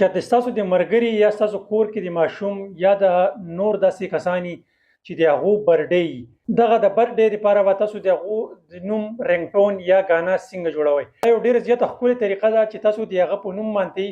چېرته ستاسو د ملګري یا ستاسو کور کې د ماشوم یا د نور داسې کسانی چې د هغو برډې وي، دغه د برډې دپاره به تاسو د هغو د نوم رنګ ټون یا ګانا څنګه جوړوئ. دا یو ډېره زیاته ښکلې طریقه ده چې تاسو د هغه په نوم باندې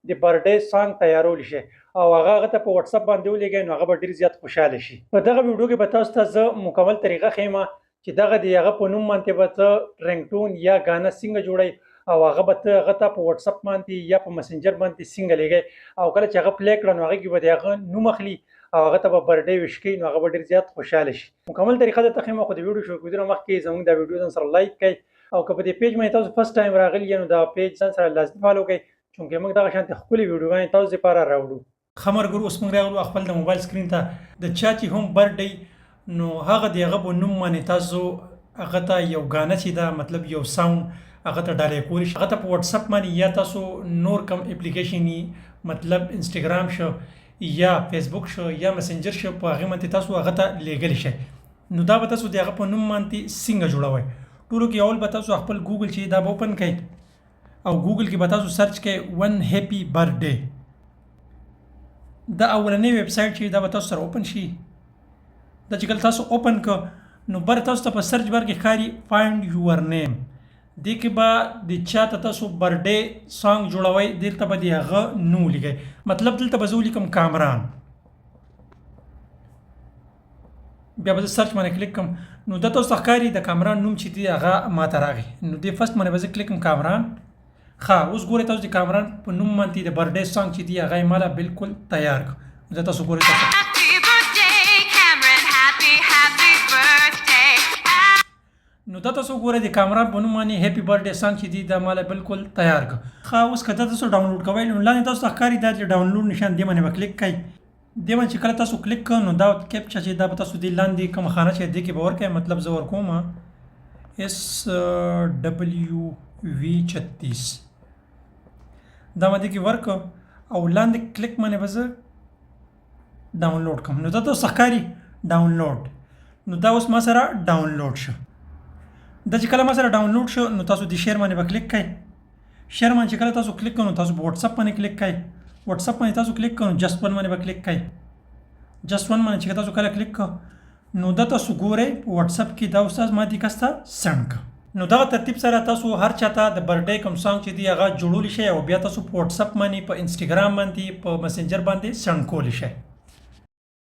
د برډې سانګ تیارولی شئ او هغه ته په وټساپ باندې ولېږئ، نو هغه به ډېر زیات خوشحاله شي. په دغه ویډیو کې به تاسو ته زه مکمل طریقه ښیم چې دغه د هغه په نوم باندې به ته رنګ ټون یا ګانا څنګه جوړئ او هغه به ته هغه ته په وټساپ باندې یا په مسنجر باندې څنګه لیږئ، او کله چې هغه پلی کړه نو هغه کې به د هغه نوم اخلي او هغه ته به برډې ویش کوي، نو هغه به ډېر زیات خوشحاله شي. مکمل طریقه درته ښیم، خو د ویډیو شروع کېدو نه مخکې زموږ دا ویډیو ځان سره لایک کړئ او که په دې پیج باندې تاسو فرست ټایم راغلي یې نو دا پیج ځان سره لازمي فالو کړئ، چونکې موږ دغه شانتې ښکلې ویډیوګانې تاسو دپاره راوړو. ښه ملګرو، اوس موږ راغلو خپل د موبایل سکرین ته. د چا چې هم برډې نو هغه د هغه په نوم باندې تاسو هغه ته یو ګانا چې ده، مطلب یو ساؤنډ هغه ته ډالۍ کولی شئ. هغه ته په وټساپ باندې یا تاسو نور کم اپلیکیشن مطلب انسټاګرام شو یا فیسبوک شو یا مسنجر شو، په هغې باندې تاسو هغه ته لیږلی شئ. نو دا به تاسو د هغه په نوم باندې څنګه جوړوئ؟ ټولو کې اول به تاسو خپل ګوګل چې دا به اوپن کړئ او ګوګل کې به تاسو سرچ کړئ ون هیپي برډې. دا اولنی ویب سایټ چې دا به تاسو سره اوپن شي. دا چې کله تاسو اوپن کړ نو بر تاسو ته په سرچ بار کې ښکاري فایند یور نیم. دې کې به د چا ته تاسو برډې سانګ جوړوئ، دلته به د هغه نوم ولیکئ. مطلب دلته به زه ولیکم کامران، بیا به زه سرچ باندې کلیک کړم نو دا تاسو ته ښکاري د کامران نوم چې دی هغه ماته راغی. نو دې فرست باندې به زه کلیک کړم کامران. ښه، اوس ګورئ تاسو د کامران په نوم باندې د برډې سانګ چې دی هغه یې ماله بالکل تیار کړ. دا تاسو ګورئ تاسو نو دا تاسو ګورئ د کامران په نوم باندې هیپي برډې سانګ چې دی دا ماله بالکل تیار کړ. ښه، اوس که دا تاسو ډاونلوډ کوئ نو لاندې تاسو ته ښکاري دا چې ډاونلوډ نشان دې باندې به کلیک کړئ. دې باندې چې کله تاسو کلیک کړئ نو دا کیپچا چې دا به تاسو دې لاندې کومه خانه چې دې کې به ورکړئ، مطلب زه ورکوم SW36 دا باندې کې ورکړ او لاندې کلیک باندې به زه ډاونلوډ کړم. نو دا تاسو ښکاري ډاونلوډ. نو دا اوس ما سره ډاونلوډ شو. دا چې کله ما سره ډاونلوډ شو نو تاسو د شیر باندې به کلیک کړئ. شیر باندې چې کله تاسو کلیک کړئ نو تاسو په وټساپ باندې کلیک کړئ. وټساپ باندې تاسو کلیک کړئ نو جست ون باندې به کلیک کړئ. جست ون باندې چې تاسو کله کلیک کړئ نو دا تاسو ګورئ په وټساپ کې دا استاد ما دې کس ته سینډ کړ. نو دغه ترتیب سره تاسو هر چاته د برډې کوم سانګ چې دی هغه جوړولی شئ او بیا تاسو په وټساپ باندې، په انسټاګرام باندې، په مسنجر باندې سینډ کولی شئ.